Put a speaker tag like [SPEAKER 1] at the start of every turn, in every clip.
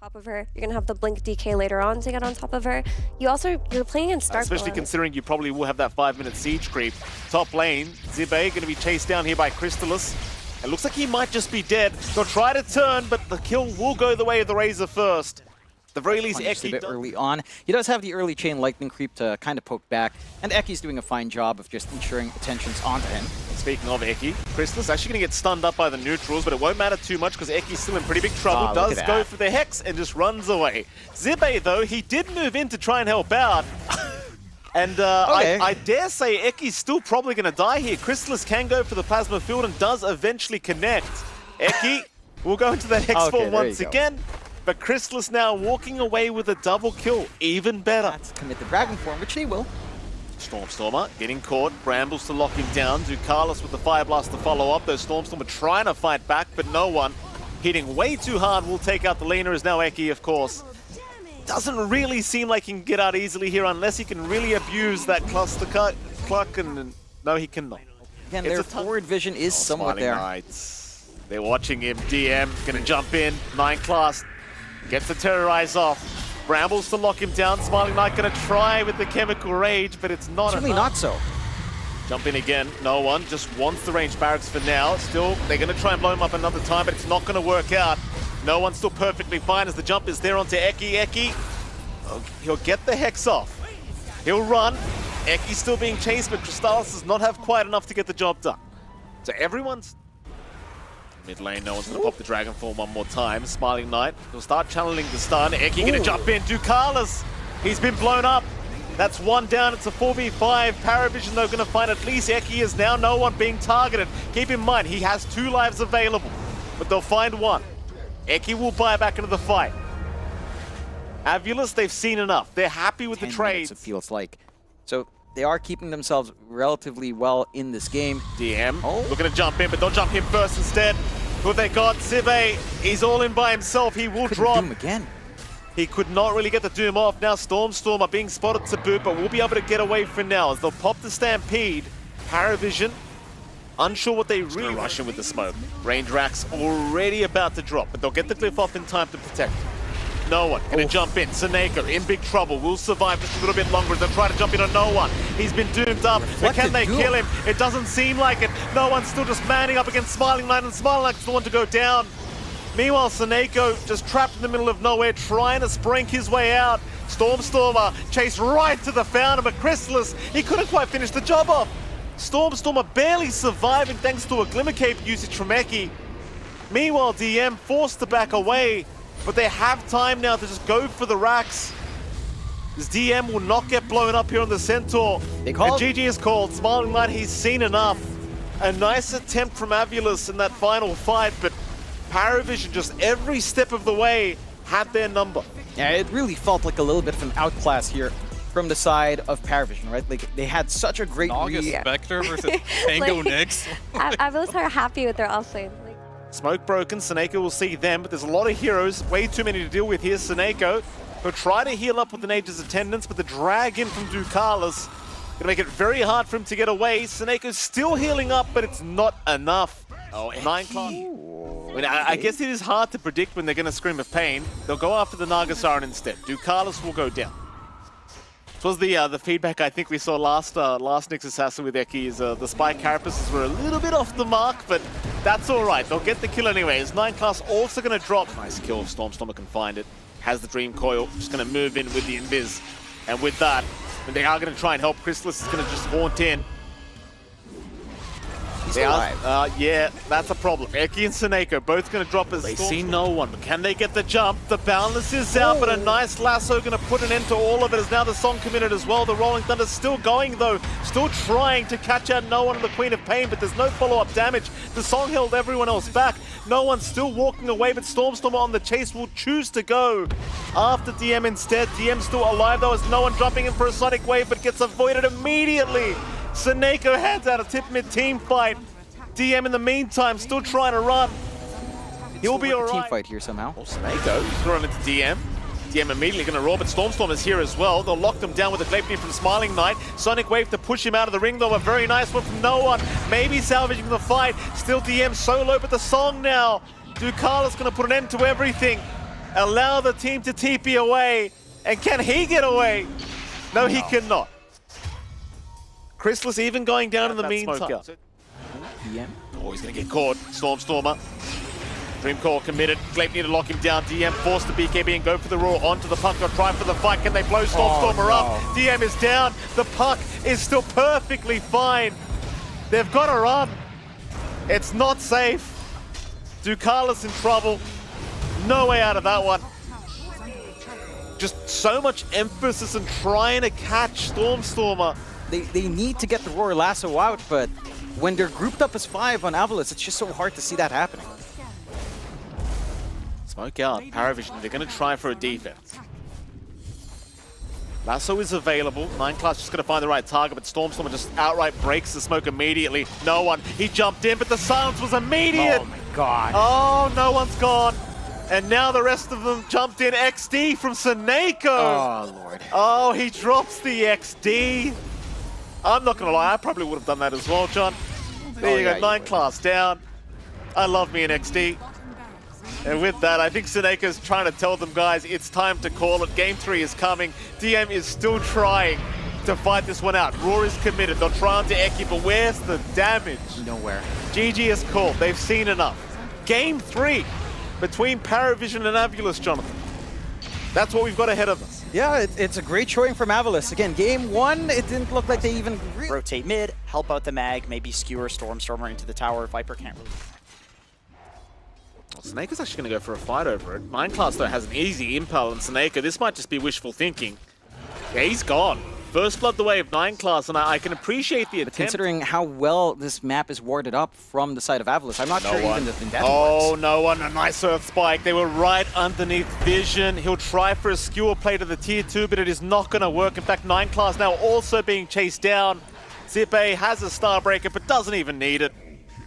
[SPEAKER 1] top of her. You're gonna have the blink DK later on to get on top of her. You're playing in Stark.
[SPEAKER 2] Especially considering you probably will have that 5-minute siege creep. Top lane, Zibe gonna be chased down here by Crystallis. It looks like he might just be dead. They'll try to turn, but the kill will go the way of the Razor first. At the very least,
[SPEAKER 3] Eki a bit early on. He does have the early chain lightning creep to kind of poke back, and Eki's doing a fine job of just ensuring attention's onto him.
[SPEAKER 2] Speaking of Eki, Crystallis actually going to get stunned up by the neutrals, but it won't matter too much because Eki's still in pretty big trouble. Does go for the Hex and just runs away. Zibe, though, he did move in to try and help out. And I dare say Eki's still probably going to die here. Crystallis can go for the Plasma Field and does eventually connect. Eki will go into that Hex form once again. But Crystallis now walking away with a double kill. Even better.
[SPEAKER 3] That's commit the Dragon form, which he will.
[SPEAKER 2] Stormstormer getting caught. Brambles to lock him down. Ducalis with the Fire Blast to follow up. Though Stormstormer trying to fight back, but no one. Hitting way too hard will take out the laner, is now Eki, of course. Doesn't really seem like he can get out easily here unless he can really abuse that cluster cluck, and no, he cannot.
[SPEAKER 3] Again, their forward vision is somewhat there.
[SPEAKER 2] Knights. They're watching him. DM gonna jump in. 9 class gets the Terrorize off. Brambles to lock him down. Smiling Knight gonna try with the Chemical Rage, but it's not
[SPEAKER 3] Certainly
[SPEAKER 2] enough.
[SPEAKER 3] not so.
[SPEAKER 2] Jump in again. No one. Just wants the range barracks for now. Still, they're gonna try and blow him up another time, but it's not gonna work out. No one's still perfectly fine as the jump is there onto Eki. Eki, he'll get the Hex off. He'll run. Eki's still being chased, but Crystallis does not have quite enough to get the job done. So everyone's mid lane, no one's gonna pop the Dragon Form one more time. Smiling Knight will start channeling the stun. Eki gonna jump in. Ducalis, he's been blown up. That's one down. It's a 4v5. Paravision, though, gonna find at least Eki is now no one being targeted. Keep in mind, he has 2 lives available, but they'll find one. Eki will buy back into the fight. Avulus, they've seen enough. They're happy with the trades.
[SPEAKER 3] It feels like. So they are keeping themselves relatively well in this game.
[SPEAKER 2] DM looking to jump in, but they'll jump him first instead. Who they got? Zibe, he's all in by himself. He will drop.
[SPEAKER 3] Doom again.
[SPEAKER 2] He could not really get the Doom off. Now Stormstorm are being spotted to boot, but we'll be able to get away for now as they'll pop the Stampede. Paravision, unsure what they really rush in with the smoke. Range racks already about to drop, but they'll get the glyph off in time to protect. No one gonna jump in. Seneko in big trouble. Will survive just a little bit longer as they try to jump in on no one. He's been doomed up. But can they kill him? It doesn't seem like it. No one's still just manning up against Smiling Knight, and Smiling Knight's the one to go down. Meanwhile, Seneko just trapped in the middle of nowhere, trying to sprink his way out. Stormstormer chased right to the fountain, but Crystallis, he couldn't quite finish the job off. Stormstormer barely surviving thanks to a Glimmer Cape usage from Eki. Meanwhile, DM forced to back away, but they have time now to just go for the racks. This DM will not get blown up here on the Centaur. And GG is called. Smiling Knight, he's seen enough. A nice attempt from Avulus in that final fight, but Paravision just every step of the way had their number.
[SPEAKER 3] Yeah, it really felt like a little bit of an outclass here from the side of Paravision, right? Like, they had such a great
[SPEAKER 4] August Spectre versus Tango Nix.
[SPEAKER 1] Avulus are happy with their offlane.
[SPEAKER 2] Smoke broken, Seneko will see them, but there's a lot of heroes, way too many to deal with here. Seneko will try to heal up with the Nature's Attendants, but the drag in from Ducalis gonna make it very hard for him to get away. Seneko's still healing up, but it's not enough. 9 class. I guess it is hard to predict when they're gonna scream of pain. They'll go after the Nagasaran instead. Ducalis will go down. This was the feedback I think we saw last Nyx Assassin with Eki is the Spike Carapaces were a little bit off the mark, but that's alright. They'll get the kill anyways. 9 class also going to drop. Nice kill if Stormstormer can find it. Has the Dream Coil. Just going to move in with the Invis. And with that, they are going to try and help. Crystallis is going to just haunt in. Yeah, that's a problem. Eki and Seneko both going to drop as they see no one. But can they get the jump? The Boundless is out, but a nice lasso going to put an end to all of it as now the Song committed as well. The Rolling Thunder's still going though, still trying to catch out no one on the Queen of Pain, but there's no follow-up damage. The Song held everyone else back. No one's still walking away, but Stormstormer on the chase will choose to go after DM instead. DM still alive though as no one jumping in for a Sonic Wave, but gets avoided immediately. Seneko heads out a tip mid team fight. DM in the meantime still trying to run. He'll be alright.
[SPEAKER 3] Team fight here somehow.
[SPEAKER 2] Seneko throwing into DM. DM immediately going to roll, but Stormstorm is here as well. They'll lock them down with a Glaive Beam from Smiling Knight. Sonic Wave to push him out of the ring though. A very nice one from no one. Maybe salvaging the fight. Still DM solo, but the Song now. Ducalis going to put an end to everything. Allow the team to TP away. And can he get away? No, he cannot. Chrysalis even going down in the meantime.
[SPEAKER 3] DM.
[SPEAKER 2] Oh, he's going to get caught. Stormer. Dream Core committed. Glape need to lock him down. DM forced the BKB and go for the roar onto the puck. They'll try for the fight. Can they blow Stormer up? DM is down. The puck is still perfectly fine. They've got to run. It's not safe. Ducalis in trouble. No way out of that one. Just so much emphasis in trying to catch Stormer.
[SPEAKER 3] They need to get the Roar Lasso out, but when they're grouped up as 5 on Avulus, it's just so hard to see that happening.
[SPEAKER 2] Smoke out. Paravision, they're going to try for a defense. Lasso is available. 9class just going to find the right target, but Stormer just outright breaks the smoke immediately. No one. He jumped in, but the silence was immediate.
[SPEAKER 3] Oh my god.
[SPEAKER 2] Oh, no one's gone. And now the rest of them jumped in. XD from Seneko.
[SPEAKER 3] Oh, Lord.
[SPEAKER 2] Oh, he drops the XD. I'm not going to lie, I probably would have done that as well, John. There you go, 9class down. I love me an XD. And with that, I think Seneca's trying to tell them, guys, it's time to call it. Game 3 is coming. DM is still trying to fight this one out. Roar is committed. They'll try onto Eki, but where's the damage?
[SPEAKER 3] Nowhere.
[SPEAKER 2] GG is called. They've seen enough. Game 3 between Paravision and Avulus, Jonathan. That's what we've got ahead of us.
[SPEAKER 3] Yeah, it's a great showing from Avulus. Again, game 1, it didn't look like they even...
[SPEAKER 5] Rotate mid, help out the mag, maybe skewer Stormer into the tower. Viper can't really...
[SPEAKER 2] Well, Seneca's actually going to go for a fight over it. 9class, though, has an easy impel, and Seneka, this might just be wishful thinking. Yeah, he's gone. First blood the way of 9class, and I can appreciate the attempt.
[SPEAKER 3] Considering how well this map is warded up from the side of Avulus, I'm not sure even the Vendetta
[SPEAKER 2] Oh,
[SPEAKER 3] works.
[SPEAKER 2] no one. A nice Earth Spike. They were right underneath vision. He'll try for a skewer play to the tier 2, but it is not going to work. In fact, 9class now also being chased down. Zippe has a Starbreaker, but doesn't even need it.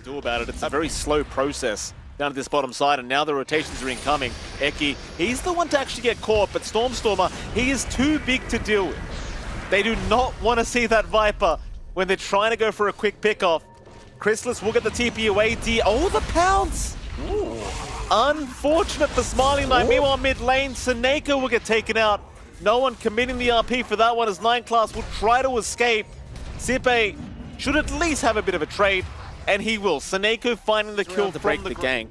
[SPEAKER 2] Do about it. It's a very slow process down at this bottom side, and now the rotations are incoming. Eki, he's the one to actually get caught, but Stormer, he is too big to deal with. They do not want to see that Viper when they're trying to go for a quick pickoff. Chrysalis will get the TP away. Oh, the pounce! Ooh. Unfortunate for Smiling Knight. Meanwhile, mid lane, Seneko will get taken out. No one committing the RP for that one as 9class will try to escape. Zippe should at least have a bit of a trade, and he will. Seneko finding the kill to break the gank.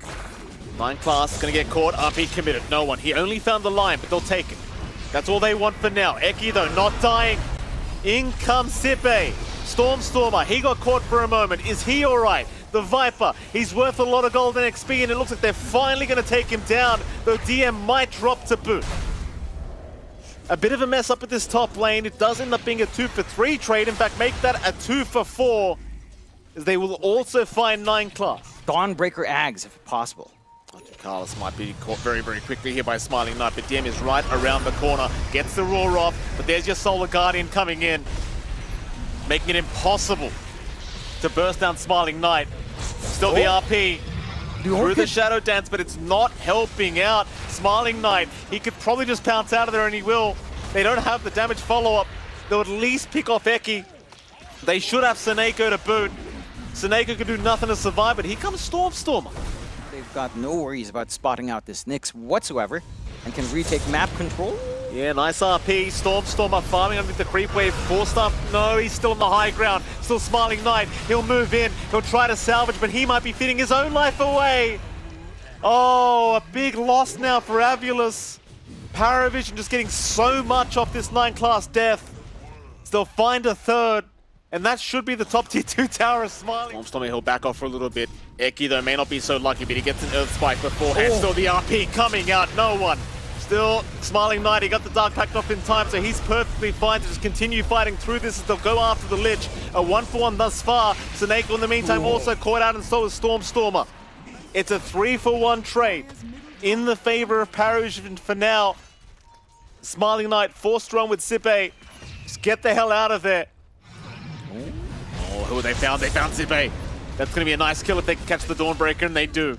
[SPEAKER 2] 9class is going to get caught. RP committed. No one. He only found the line, but they'll take it. That's all they want for now. Eki, though, not dying. In comes Zippe. Stormer, he got caught for a moment. Is he all right? The Viper, he's worth a lot of golden XP, and it looks like they're finally going to take him down, though DM might drop to boot. A bit of a mess up at this top lane. It does end up being a 2-for-3 trade. In fact, make that a 2-for-4, as they will also find 9class.
[SPEAKER 3] Dawnbreaker Ags, if possible.
[SPEAKER 2] Carlos might be caught very, very quickly here by Smiling Knight, but DM is right around the corner. Gets the roar off, but there's your Solar Guardian coming in, making it impossible to burst down Smiling Knight. Still the RP through the Shadow Dance, but it's not helping out. Smiling Knight, he could probably just pounce out of there, and he will. They don't have the damage follow-up. They'll at least pick off Eki. They should have Seneko to boot. Seneko could do nothing to survive, but here comes Stormer.
[SPEAKER 3] They've got no worries about spotting out this Nyx whatsoever and can retake map control.
[SPEAKER 2] Yeah, nice RP. Stormer farming underneath the creep wave. Forced up. No, he's still on the high ground. Still Smiling Knight. He'll move in. He'll try to salvage, but he might be feeding his own life away. Oh, a big loss now for Avulus. Paravision just getting so much off this 9class death. They'll find a third. And that should be the top tier 2 tower of Smiling. Stormer, he'll back off for a little bit. Eki, though, may not be so lucky, but he gets an Earth Spike beforehand. Still the RP coming out. No one. Still Smiling Knight. He got the Dark Pact off in time, so he's perfectly fine to just continue fighting through this as they'll go after the Lich. A 1-for-1 thus far. Seneko, in the meantime, also caught out, and so is Stormer. It's a 3-for-1 trade in the favor of Paravision for now. Smiling Knight forced to run with Zippe. Just get the hell out of there. Oh, who they found? They found Zippe. That's going to be a nice kill if they can catch the Dawnbreaker, and they do.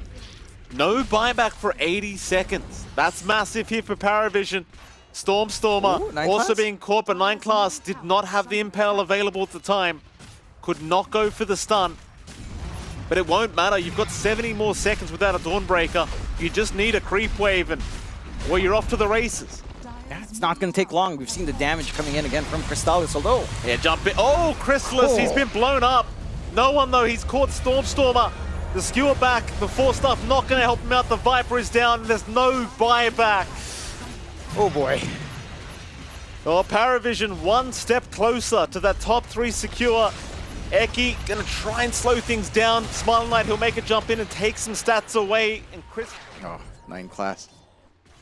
[SPEAKER 2] No buyback for 80 seconds. That's massive here for Paravision. Stormer also being caught, but 9class did not have the impale available at the time. Could not go for the stun. But it won't matter. You've got 70 more seconds without a Dawnbreaker. You just need a creep wave, and well, you're off to the races.
[SPEAKER 3] Yeah, it's not going to take long. We've seen the damage coming in again from Crystallis, although...
[SPEAKER 2] Yeah, jump in. Oh, Crystallis, he's been blown up. No one, though. He's caught Stormstormer. The skewer back, the force stuff not going to help him out. The Viper is down. There's no buyback.
[SPEAKER 3] Oh, boy.
[SPEAKER 2] Oh, Paravision one step closer to that top 3 secure. Eki going to try and slow things down. Smiling Knight, he'll make a jump in and take some stats away. And Chris...
[SPEAKER 3] Oh, 9 class.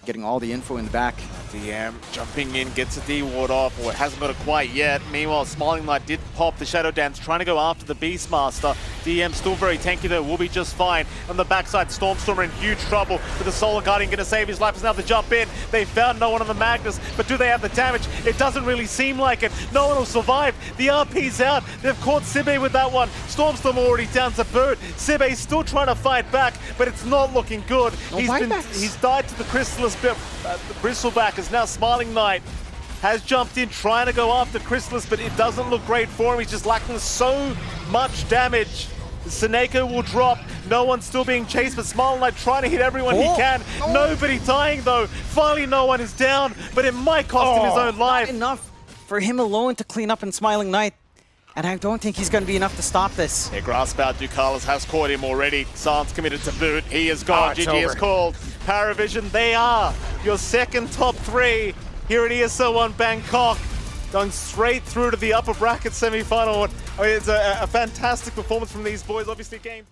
[SPEAKER 3] Getting all the info in the back.
[SPEAKER 2] DM jumping in, gets a D-ward off, or it hasn't got it quite yet. Meanwhile, Smiling Knight did pop the Shadow Dance, trying to go after the Beastmaster. DM still very tanky though, will be just fine. On the backside, Stormstormer in huge trouble, with the Solar Guardian going to save his life. Is now the jump in. They found no one on the Magnus, but do they have the damage? It doesn't really seem like it. No one will survive. The RP's out. They've caught Sibe with that one. Stormstorm already down to Bird. Sibe's still trying to fight back, but it's not looking good.
[SPEAKER 3] No
[SPEAKER 2] He's died to the Crystallis bit. The Bristleback is now Smiling Knight. Has jumped in, trying to go after Crystallis, but it doesn't look great for him. He's just lacking so much damage. Seneko will drop. No one's still being chased, but Smiling Knight trying to hit everyone he can. Nobody dying though. Finally, no one is down, but it might cost him his own life.
[SPEAKER 3] Not enough for him alone to clean up in Smiling Knight. And I don't think he's going to be enough to stop this.
[SPEAKER 2] Yeah, grasp out. Ducalis has caught him already. Silence committed to boot. He is gone. GG is called. Paravision, they are your second top 3 here at ESL 1 Bangkok. Going straight through to the upper bracket semi-final. I mean, it's a fantastic performance from these boys. Obviously, game 2.